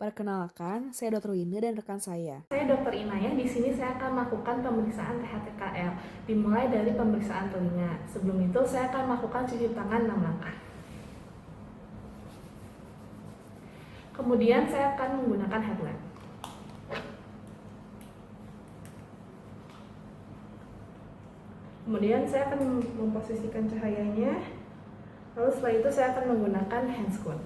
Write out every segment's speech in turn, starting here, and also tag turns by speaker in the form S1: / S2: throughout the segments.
S1: Perkenalkan, saya Dr. Winda dan rekan saya.
S2: Saya Dr. Inayah. Di sini saya akan melakukan pemeriksaan THTKL, dimulai dari pemeriksaan telinga. Sebelum itu, saya akan melakukan cuci tangan 6 langkah. Kemudian, saya akan menggunakan headlamp. Kemudian, saya akan memposisikan cahayanya. Lalu setelah itu, saya akan menggunakan hand squat.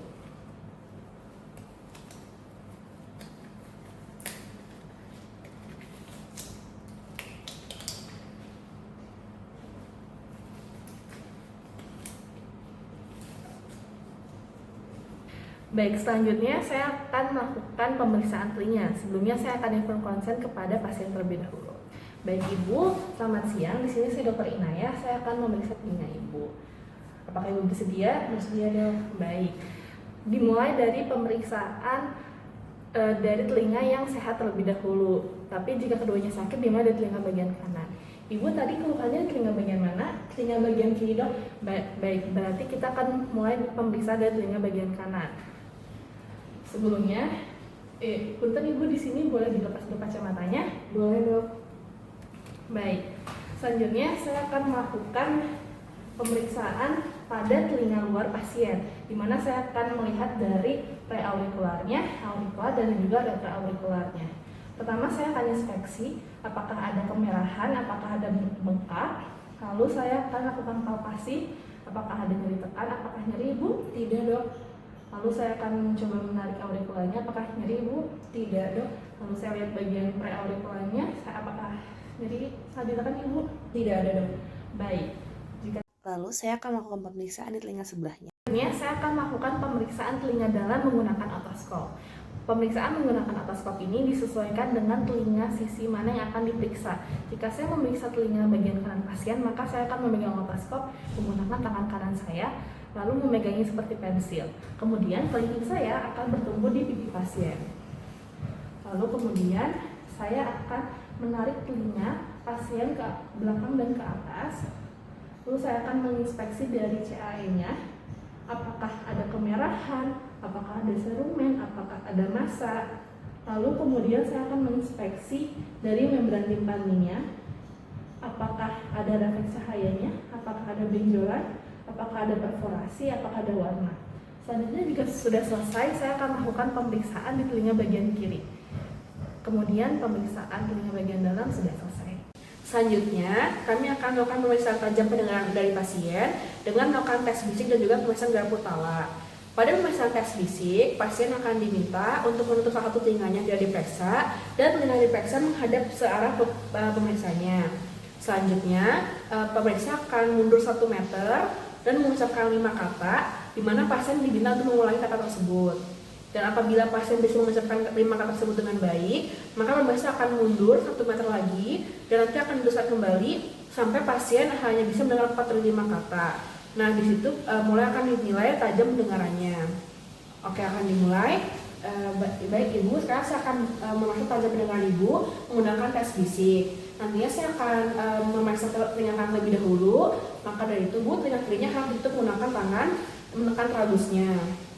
S2: Baik, selanjutnya saya akan melakukan pemeriksaan telinga. Sebelumnya saya akan inform konsen kepada pasien terlebih dahulu. Baik Ibu, selamat siang. Di sini saya Dr. Inayah. Saya akan memeriksa telinga Ibu. Apakah Ibu bersedia? Bersedia dong. Baik. Dimulai dari pemeriksaan dari telinga yang sehat terlebih dahulu. Tapi jika keduanya sakit, dimulai dari telinga bagian kanan. Ibu tadi keluhannya di telinga bagian mana? Telinga bagian kiri dok. Baik, berarti kita akan mulai pemeriksaan dari telinga bagian kanan. Sebelumnya, punten Ibu di sini boleh dilepas dulu kacamatanya? Boleh dok. Baik, selanjutnya saya akan melakukan pemeriksaan pada telinga luar pasien, di mana saya akan melihat dari preaurikularnya, aurikular, dan juga retroaurikularnya. Pertama saya akan inspeksi apakah ada kemerahan, apakah ada bengkak. Lalu saya akan lakukan palpasi, apakah ada nyeri tekan, apakah nyeri Ibu? Tidak dok. Lalu saya akan mencoba menarik aurikularnya, apakah nyeri Ibu? Tidak dok. Lalu saya lihat bagian preaurikularnya, apakah nyeri saat ditekan Ibu? Tidak ada dok. Baik.
S1: Lalu saya akan melakukan pemeriksaan di telinga sebelahnya.
S2: Saya akan melakukan pemeriksaan telinga dalam menggunakan otoskop. Pemeriksaan menggunakan otoskop ini disesuaikan dengan telinga sisi mana yang akan diperiksa. Jika saya memeriksa telinga bagian kanan pasien, maka saya akan memegang otoskop menggunakan tangan kanan saya, lalu memegangnya seperti pensil. Kemudian kelingking saya akan bertumbuh di pipi pasien. Lalu kemudian saya akan menarik telinga pasien ke belakang dan ke atas. Lalu saya akan menginspeksi dari CAE-nya, apakah ada kemerahan, apakah ada serumen, apakah ada massa. Lalu kemudian saya akan menginspeksi dari membran timpaninya, apakah ada refleks cahayanya, apakah ada benjolan, apakah ada perforasi, apakah ada warna. Selanjutnya jika sudah selesai, saya akan melakukan pemeriksaan di telinga bagian kiri. Kemudian pemeriksaan telinga bagian dalam sudah selesai. Selanjutnya, kami akan melakukan pemeriksaan tajam pendengaran dari pasien dengan melakukan tes bisik dan juga pemeriksaan gerak putala. Pada pemeriksaan tes bisik, pasien akan diminta untuk menutup salah satu telinganya tidak diperiksa dan telinga diperiksa menghadap searah pemeriksanya. Selanjutnya, pemeriksa akan mundur 1 meter dan mengucapkan 5 kata, di mana pasien diminta untuk mengulangi kata tersebut. Dan apabila pasien bisa mengucapkan 5 kata tersebut dengan baik, maka pemeriksa akan mundur 1 meter lagi dan nanti akan diteruskan kembali sampai pasien hanya bisa mendengar 4 dari 5 kata. Nah, di situ mulai akan dinilai tajam pendengarannya. Oke, akan dimulai. Baik Ibu, sekarang saya akan memasuk tajam pendengaran Ibu menggunakan tes bisik. Nantinya saya akan memeriksa telinga kanan lebih dahulu. Maka dari itu Bu, telinga kirinya harus ditutup menggunakan tangan menekan trabusnya.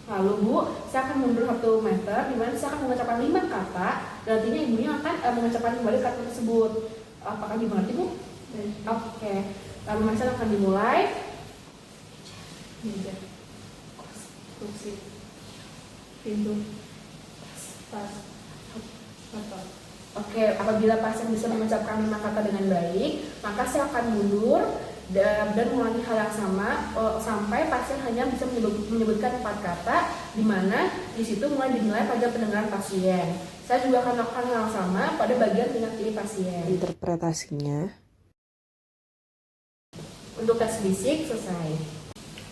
S2: Lalu Bu, saya akan mundur 1 meter, di mana saya akan mengucapkan 5 kata, dan nantinya ibunya akan mengucapkan kembali kata tersebut. Apakah dimengerti Bu? Oke, pemeriksaan akan dimulai. Konstruksi pintu pas. Oke, apabila pasien bisa mengucapkan 5 kata dengan baik, maka saya akan mundur dan mengulangi hal yang sama sampai pasien hanya bisa menyebutkan 4 kata, di mana di situ mulai dinilai pada pendengaran pasien. Saya juga akan melakukan hal yang sama pada bagian telinga kiri pasien.
S1: Interpretasinya.
S2: Untuk tes bisik selesai.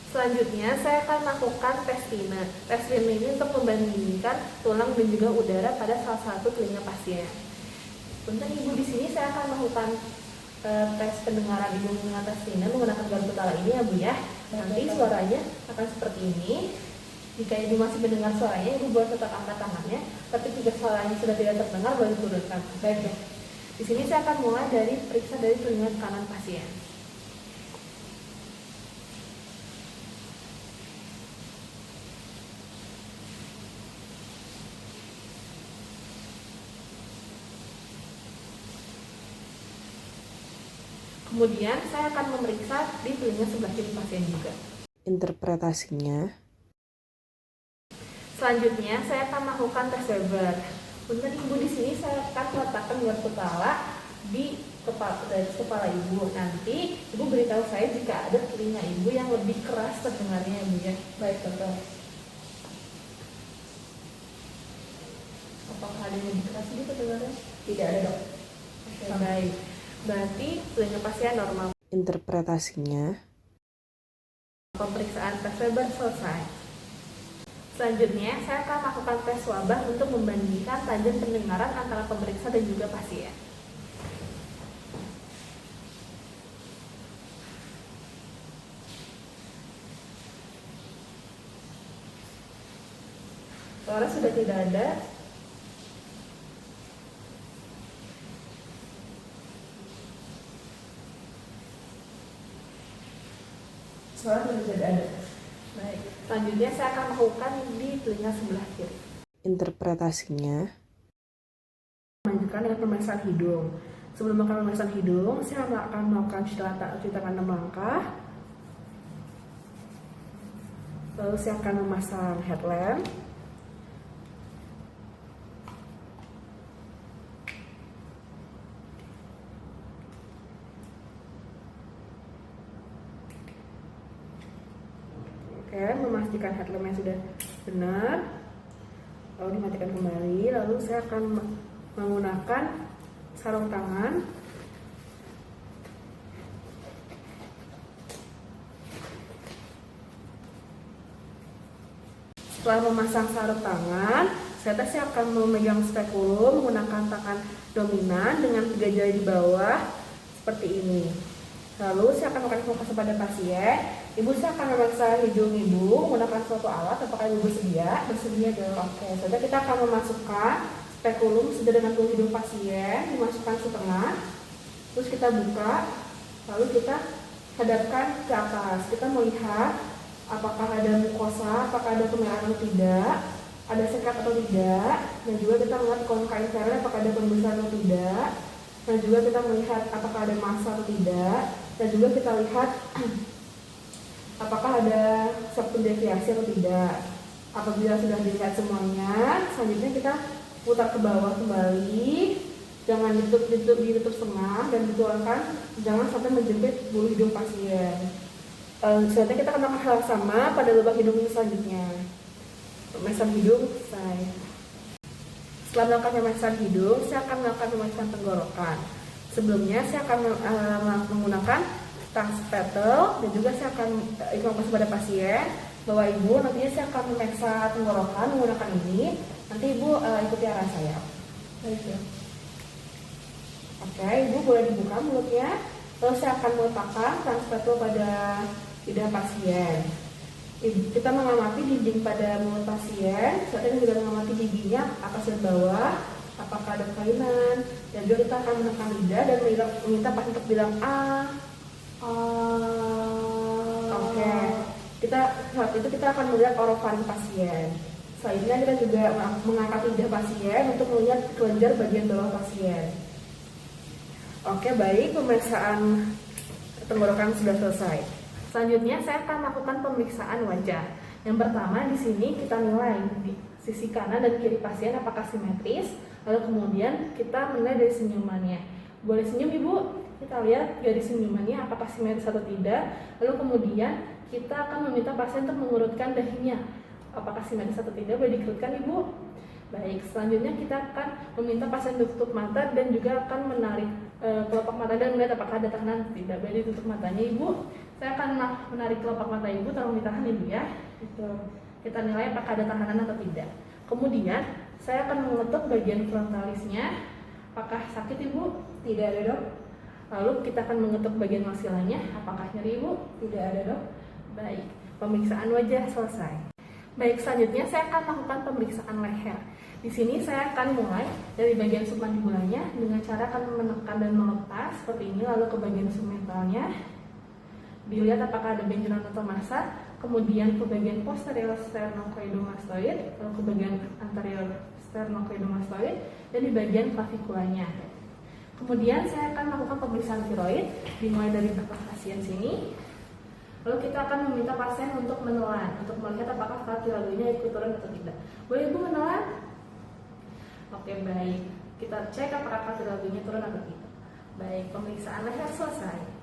S2: Selanjutnya saya akan melakukan tes rina. Tes rina ini untuk membandingkan tulang dan juga udara pada salah satu telinga pasien. Untuk Ibu di sini saya akan melakukan tes pendengaran Ibu menggunakan tes rina menggunakan gerak putala ini ya Bu ya. Nanti suaranya akan seperti ini. Jika Ibu masih mendengar suaranya, Ibu boleh tetap angkat tangannya. Tapi jika suaranya sudah tidak terdengar, boleh turunkan. Baik ya. Di sini saya akan mulai dari periksa dari telinga kanan pasien. Kemudian saya akan memeriksa di telinga sebelah kiri pasien juga.
S1: Interpretasinya,
S2: Selanjutnya saya akan melakukan tes Weber. Untuk ibu di sini saya akan meletakkan gelar kepala di kepala ibu. Nanti ibu beritahu saya jika ada telinga ibu yang lebih keras terdengarnya, ibu ya. Baik, dokter. Apakah ada yang lebih keras gitu terdengarnya? Tidak ada, dok. Oke, baik. Berarti telinga pasien normal.
S1: interpretasinya,
S2: Pemeriksaan tes Weber selesai. Selanjutnya, saya akan melakukan tes wabah untuk membandingkan tajam pendengaran antara pemeriksa dan juga pasien. Suara sudah tidak ada. Suara sudah tidak ada. Baik. Selanjutnya saya akan melakukan di telinga sebelah kiri.
S1: interpretasinya,
S2: Melanjutkan dengan pemeriksaan hidung. Sebelum melakukan pemeriksaan hidung, saya akan melakukan cuci tangan 6 langkah. Lalu saya akan memasang headlamp. Oke, memastikan headlampnya sudah benar. Lalu dimatikan kembali. Lalu saya akan menggunakan sarung tangan. Setelah memasang sarung tangan, saya akan memegang spekulum menggunakan tangan dominan dengan 3 jari di bawah seperti ini. Lalu saya akan melakukan fokus pada pasien. Ibu, saya akan memeriksa hidung ibu menggunakan suatu alat. Apakah ibu bersedia? Bersedia dong. Oke, saudara, kita akan memasukkan spekulum sudah dengan bulu hidung pasien, dimasukkan setengah. Terus kita buka, lalu kita hadapkan ke atas. Kita melihat apakah ada mukosa, apakah ada kemerahan atau tidak, ada sekat atau tidak, dan juga kita melihat konka inferior apakah ada pembesaran atau tidak, dan juga kita melihat apakah ada massa atau tidak, dan juga kita lihat apakah ada septum deviasi atau tidak. Apabila sudah dilihat semuanya, selanjutnya kita putar ke bawah kembali, jangan ditutup setengah dan dituangkan, jangan sampai menjepit bulu hidung pasien. Selanjutnya kita akan melakukan hal sama pada lubang hidung selanjutnya. Pemeriksaan hidung selesai. Setelah melakukan pemeriksaan hidung, saya akan melakukan pemeriksaan tenggorokan. Sebelumnya saya akan menggunakan tongue spatle dan juga saya akan informasi pada pasien bahwa ibu nantinya saya akan memeriksa tenggorokan menggunakan ini. Nanti ibu ikuti arah saya. Baik ya. Oke, ibu boleh dibuka mulutnya. Lalu saya akan meletakkan tongue spatle pada lidah pasien. Kita mengamati dinding pada mulut pasien, saat ini juga mengamati giginya atas dan bawah, apakah ada kelainan, dan juga kita akan menekan lidah dan meminta pasien untuk bilang A. Oke. Saat itu kita akan melihat orofaring pasien. Selanjutnya kita juga mengangkat lidah pasien untuk melihat kelenjar bagian bawah pasien. Oke, baik, pemeriksaan tenggorokan sudah selesai. Selanjutnya saya akan melakukan pemeriksaan wajah. Yang pertama di sini kita nilai di sisi kanan dan kiri pasien apakah simetris. Lalu kemudian kita menilai dari senyumannya. Boleh senyum ibu? Kita lihat dari senyumannya apakah simetris atau tidak. Lalu kemudian kita akan meminta pasien untuk mengurutkan dahinya. Apakah simetris atau tidak? Boleh dikerutkan ibu? Baik, selanjutnya kita akan meminta pasien tutup mata dan juga akan menarik kelopak mata dan melihat apakah ada tahanan atau tidak. Boleh ditutup matanya ibu. Saya akan menarik kelopak mata ibu, tolong ditahan ibu ya. Kita nilai apakah ada tahanan atau tidak. Kemudian saya akan mengetuk bagian frontalisnya. Apakah sakit ibu? Tidak ada dok. Lalu kita akan mengetuk bagian maksilanya. Apakah nyeri ibu? Tidak ada dok. Baik, pemeriksaan wajah selesai. Baik, selanjutnya saya akan melakukan pemeriksaan leher. Di sini saya akan mulai dari bagian submandibulanya dengan cara akan menekan dan melepas seperti ini, lalu ke bagian submentalnya. Dilihat apakah ada benjolan atau massa, kemudian ke bagian posterior sternocleidomastoid, lalu ke bagian anterior sternocleidomastoid, dan di bagian claviculanya. Kemudian saya akan melakukan pemeriksaan tiroid, dimulai dari bekas pasien sini. Lalu kita akan meminta pasien untuk menelan, untuk melihat apakah kadar tiroidnya ikut turun atau tidak. Boleh Ibu menelan? Oke, baik. Kita cek apakah kadar tiroidnya turun atau tidak. Baik, pemeriksaan leher selesai.